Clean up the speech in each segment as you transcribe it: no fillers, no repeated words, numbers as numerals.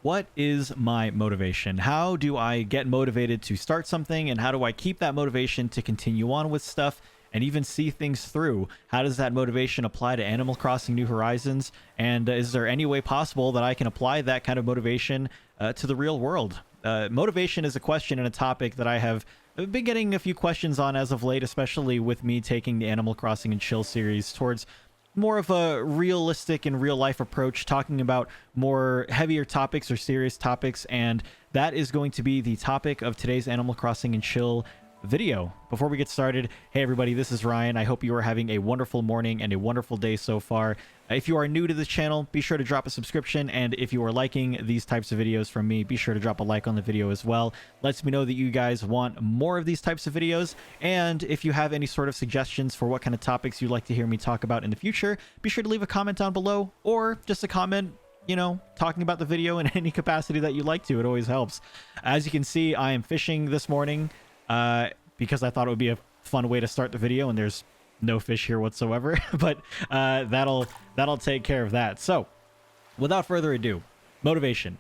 What is my motivation? How do I get motivated to start something, and how do I keep that motivation to continue on with stuff and even see things through? How does that motivation apply to Animal Crossing New Horizons? And is there any way possible that I can apply that kind of motivation to the real world? Motivation is a question and a topic that I've been getting a few questions on as of late, especially with me taking the Animal Crossing and Chill series towards more of a realistic and real life approach, talking about more heavier topics or serious topics, and that is going to be the topic of today's Animal Crossing and Chill video. Before we get started, hey everybody, this is Ryan. I hope you are having a wonderful morning and a wonderful day so far. If you are new to this channel, be sure to drop a subscription, and if you are liking these types of videos from me, be sure to drop a like on the video as well. Lets me know that you guys want more of these types of videos, and if you have any sort of suggestions for what kind of topics you'd like to hear me talk about in the future, be sure to leave a comment down below, or just a comment, you know, talking about the video in any capacity that you like to. It always helps. As you can see, I am fishing this morning because I thought it would be a fun way to start the video, and there's no fish here whatsoever, but that'll take care of that. So without further ado, motivation.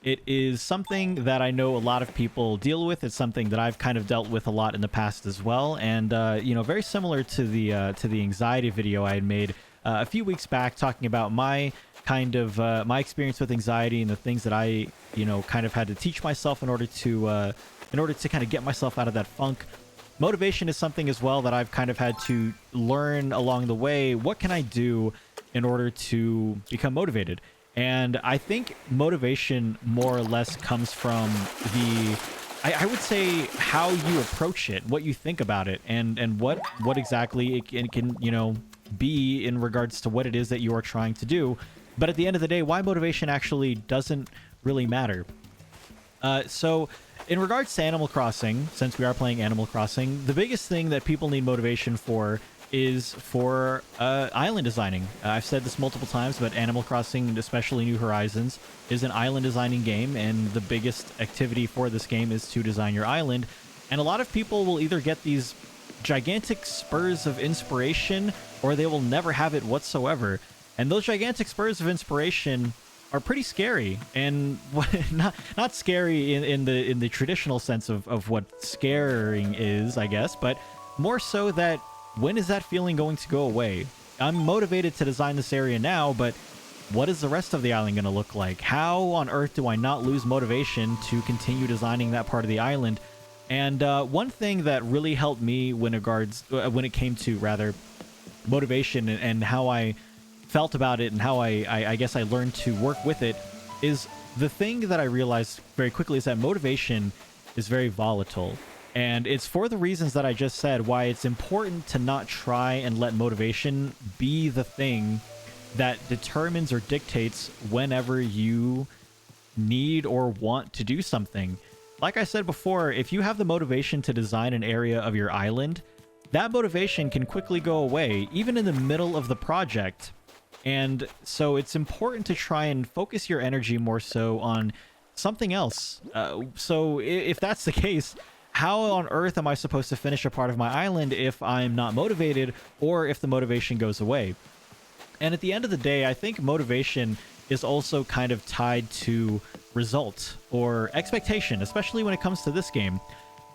It is something that I know a lot of people deal with. It's something that I've kind of dealt with a lot in the past as well, and you know, very similar to the anxiety video I had made a few weeks back, talking about my kind of my experience with anxiety and the things that I, you know, kind of had to teach myself in order to kind of get myself out of that funk. Motivation is something as well that I've kind of had to learn along the way. What can I do in order to become motivated? And I think motivation more or less comes from I would say how you approach it, what you think about it, and what exactly it can, you know, be in regards to what it is that you are trying to do. But at the end of the day, why motivation actually doesn't really matter. So in regards to Animal Crossing, since we are playing Animal Crossing, the biggest thing that people need motivation for is for island designing. I've said this multiple times, but Animal Crossing, especially New Horizons, is an island designing game, and the biggest activity for this game is to design your island. And a lot of people will either get these gigantic spurs of inspiration, or they will never have it whatsoever. And those gigantic spurs of inspiration are pretty scary, and not scary in the traditional sense of what scaring is, I guess, but more so that when is that feeling going to go away? I'm motivated to design this area now, but what is the rest of the island going to look like? How on earth do I not lose motivation to continue designing that part of the island? And one thing that really helped me when it came to rather motivation and how I felt about it and how I guess I learned to work with it, is the thing that I realized very quickly is that motivation is very volatile. And it's for the reasons that I just said, why it's important to not try and let motivation be the thing that determines or dictates whenever you need or want to do something. Like I said before, if you have the motivation to design an area of your island, that motivation can quickly go away, even in the middle of the project. And so it's important to try and focus your energy more so on something else. So if that's the case, how on earth am I supposed to finish a part of my island if I'm not motivated, or if the motivation goes away? And at the end of the day, I think motivation is also kind of tied to result or expectation, especially when it comes to this game.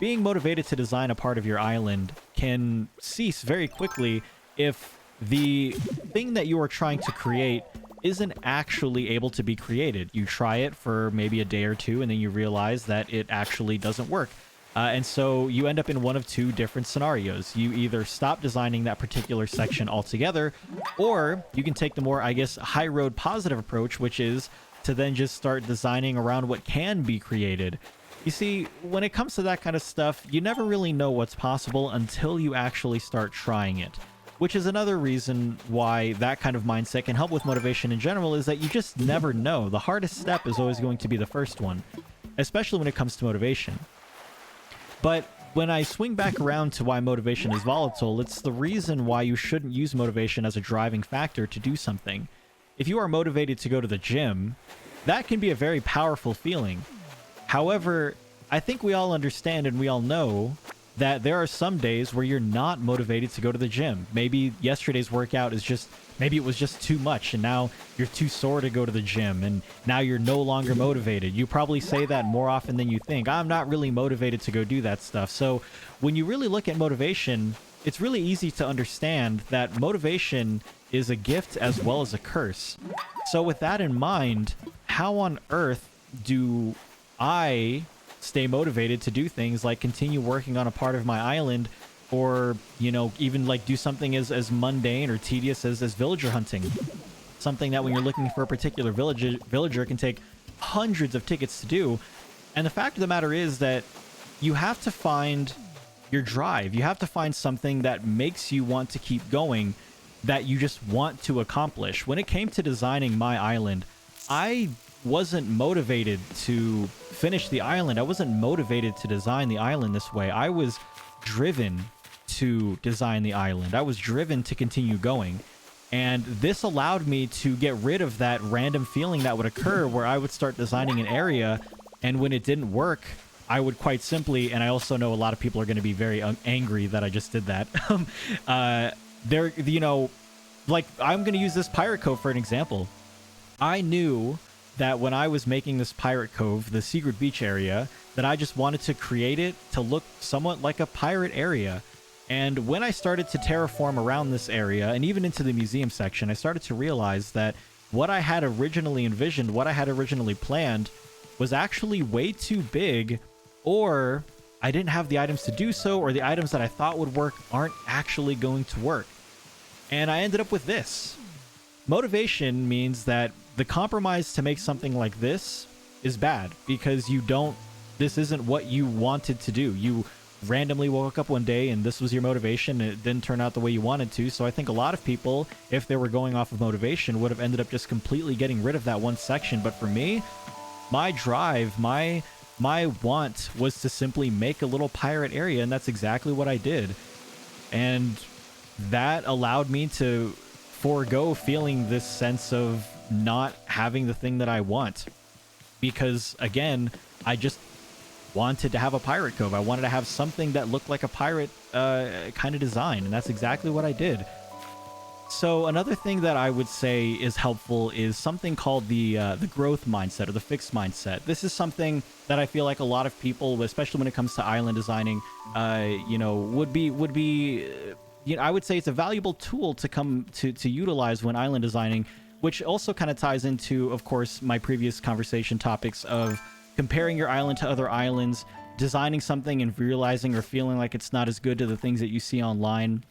Being motivated to design a part of your island can cease very quickly if the thing that you are trying to create isn't actually able to be created. You try it for maybe a day or two, and then you realize that it actually doesn't work. And so you end up in one of two different scenarios. You either stop designing that particular section altogether, or you can take the more, I guess, high road positive approach, which is to then just start designing around what can be created. You see, when it comes to that kind of stuff, you never really know what's possible until you actually start trying it. Which is another reason why that kind of mindset can help with motivation in general, is that you just never know. The hardest step is always going to be the first one, especially when it comes to motivation. But when I swing back around to why motivation is volatile, it's the reason why you shouldn't use motivation as a driving factor to do something. If you are motivated to go to the gym, that can be a very powerful feeling. However, I think we all understand and we all know that there are some days where you're not motivated to go to the gym. Maybe yesterday's workout is just, maybe it was just too much and now you're too sore to go to the gym and now you're no longer motivated. You probably say that more often than you think. I'm not really motivated to go do that stuff. So when you really look at motivation, it's really easy to understand that motivation is a gift as well as a curse. So with that in mind, how on earth do I stay motivated to do things like continue working on a part of my island, or, you know, even like do something as mundane or tedious as villager hunting? Something that when you're looking for a particular villager can take hundreds of tickets to do. And the fact of the matter is that you have to find your drive. You have to find something that makes you want to keep going, that you just want to accomplish. When it came to designing my island, I wasn't motivated to finish the island. I wasn't motivated to design the island this way. I was driven to design the island. I was driven to continue going. And this allowed me to get rid of that random feeling that would occur where I would start designing an area, and when it didn't work, I would quite simply, and I also know a lot of people are going to be very angry that I just did that. There, you know, like, I'm going to use this pirate cove for an example. I knew that when I was making this pirate cove, the secret beach area, that I just wanted to create it to look somewhat like a pirate area. And when I started to terraform around this area and even into the museum section, I started to realize that what I had originally envisioned, what I had originally planned, was actually way too big, or I didn't have the items to do so, or the items that I thought would work aren't actually going to work. And I ended up with this. Motivation means that the compromise to make something like this is bad, because this isn't what you wanted to do. You randomly woke up one day and this was your motivation, and it didn't turn out the way you wanted to. So I think a lot of people, if they were going off of motivation, would have ended up just completely getting rid of that one section. But for me, my drive, my want was to simply make a little pirate area, and that's exactly what I did. And that allowed me to forego feeling this sense of not having the thing that I want, because again, I just wanted to have a pirate cove. I wanted to have something that looked like a pirate kind of design, and that's exactly what I did. So another thing that I would say is helpful is something called the growth mindset, or the fixed mindset. This is something that I feel like a lot of people, especially when it comes to island designing, would be I would say it's a valuable tool to come to utilize when island designing, which also kind of ties into, of course, my previous conversation topics of comparing your island to other islands, designing something and realizing or feeling like it's not as good to the things that you see online.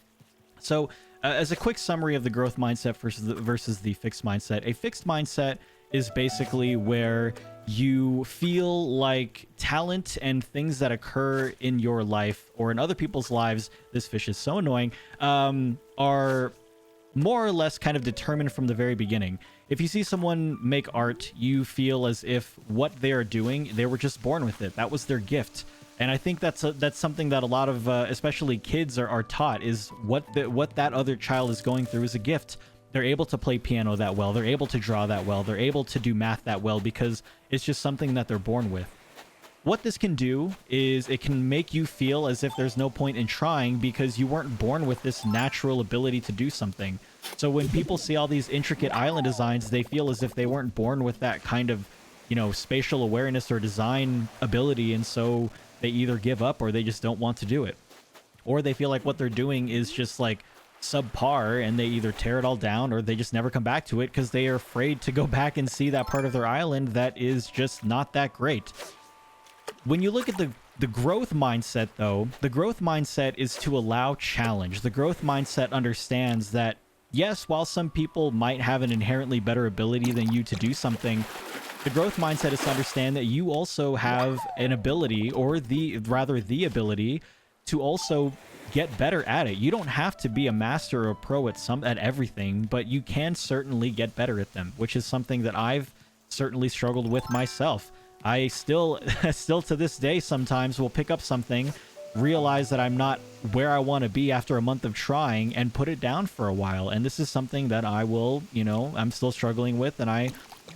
So as a quick summary of the growth mindset versus the fixed mindset, a fixed mindset is basically where you feel like talent and things that occur in your life or in other people's lives, this fish is so annoying, are more or less kind of determined from the very beginning. If you see someone make art, you feel as if what they are doing, they were just born with it. That was their gift. And I think that's something that a lot of, especially kids, are taught, is what that other child is going through is a gift. They're able to play piano that well. They're able to draw that well. They're able to do math that well because it's just something that they're born with. What this can do is it can make you feel as if there's no point in trying because you weren't born with this natural ability to do something. So when people see all these intricate island designs, they feel as if they weren't born with that kind of, spatial awareness or design ability, and so they either give up or they just don't want to do it. Or they feel like what they're doing is just like subpar, and they either tear it all down or they just never come back to it because they are afraid to go back and see that part of their island that is just not that great. When you look at the growth mindset, though, the growth mindset is to allow challenge. The growth mindset understands that, yes, while some people might have an inherently better ability than you to do something, the growth mindset is to understand that you also have an ability, or the ability to also get better at it. You don't have to be a master or a pro at everything, but you can certainly get better at them, which is something that I've certainly struggled with myself. I still to this day sometimes will pick up something, realize that I'm not where I want to be after a month of trying, and put it down for a while. And this is something that I will, I'm still struggling with, and I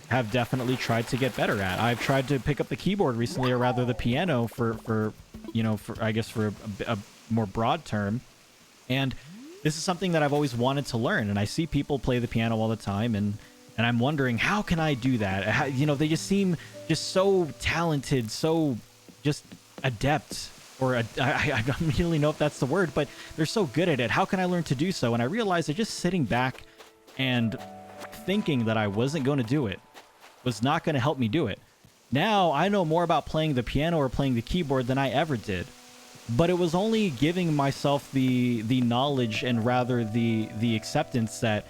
have definitely tried to get better at. I've tried to pick up the keyboard recently, or rather the piano, for more broad term. And this is something that I've always wanted to learn. And I see people play the piano all the time, and I'm wondering, how can I do that? How, you know, they just seem just so talented, so just adept, or I don't really know if that's the word, but they're so good at it. How can I learn to do so? And I realized that just sitting back and thinking that I wasn't going to do it was not going to help me do it. Now I know more about playing the piano or playing the keyboard than I ever did. But it was only giving myself the knowledge, and rather the acceptance that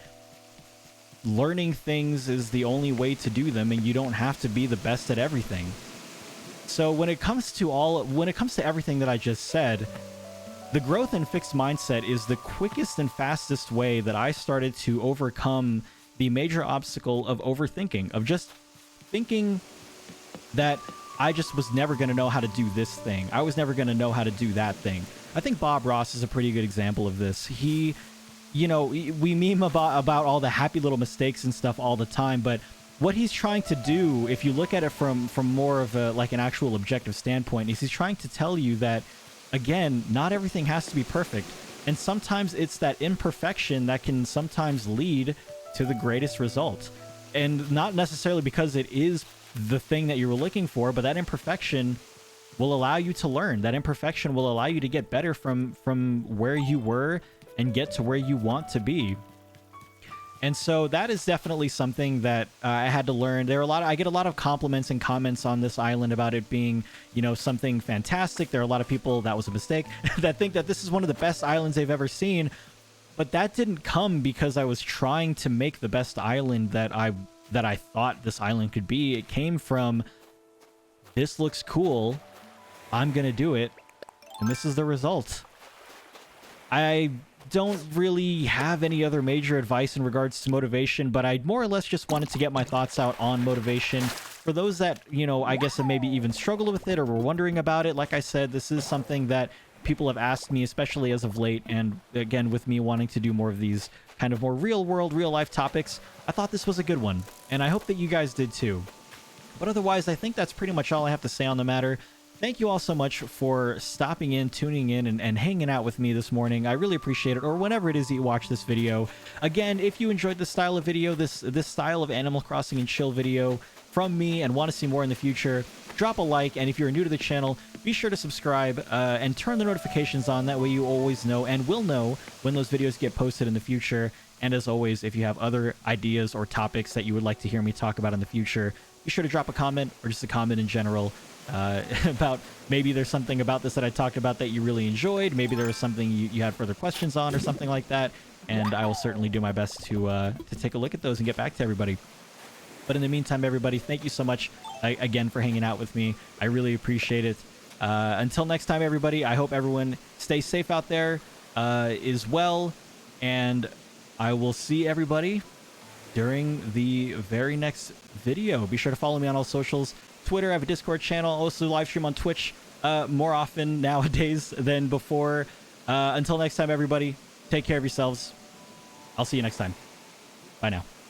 learning things is the only way to do them, and you don't have to be the best at everything. So when it comes to everything that I just said, the growth and fixed mindset is the quickest and fastest way that I started to overcome the major obstacle of overthinking, of just thinking that I just was never going to know how to do this thing. I was never going to know how to do that thing. I think Bob Ross is a pretty good example of this. He, you know, we meme about all the happy little mistakes and stuff all the time, but what he's trying to do, if you look at it from more of a like an actual objective standpoint, is he's trying to tell you that, again, not everything has to be perfect. And sometimes it's that imperfection that can sometimes lead to the greatest result. And not necessarily because it is the thing that you were looking for, but that imperfection will allow you to learn. That imperfection will allow you to get better from where you were and get to where you want to be. And so that is definitely something that I had to learn. I get a lot of compliments and comments on this island about it being, you know, something fantastic. There are a lot of people, that was a mistake, that think that this is one of the best islands they've ever seen. But that didn't come because I was trying to make the best island that I thought this island could be. It came from, this looks cool, I'm gonna do it, and this is the result. I don't really have any other major advice in regards to motivation, but I more or less just wanted to get my thoughts out on motivation. For those that, you know, I guess maybe even struggle with it or were wondering about it, like I said, this is something that people have asked me, especially as of late, and again, with me wanting to do more of these kind of more real world, real life topics, I thought this was a good one, and I hope that you guys did too. But otherwise, I think that's pretty much all I have to say on the matter. Thank you all so much for stopping in, tuning in, and hanging out with me this morning. I really appreciate it, or whenever it is that you watch this video. Again, if you enjoyed this style of video, this style of Animal Crossing and chill video from me, and want to see more in the future, drop a like, and if you're new to the channel, be sure to subscribe and turn the notifications on. That way you always know and will know when those videos get posted in the future. And as always, if you have other ideas or topics that you would like to hear me talk about in the future, be sure to drop a comment, or just a comment in general, about maybe there's something about this that I talked about that you really enjoyed. Maybe there was something you had further questions on or something like that. And I will certainly do my best to take a look at those and get back to everybody. But in the meantime, everybody, thank you so much again for hanging out with me. I really appreciate it. Until next time, everybody, I hope everyone stays safe out there as well. And I will see everybody during the very next video. Be sure to follow me on all socials. Twitter, I have a Discord channel, also live stream on Twitch more often nowadays than before. Until next time, everybody, take care of yourselves. I'll see you next time. Bye now.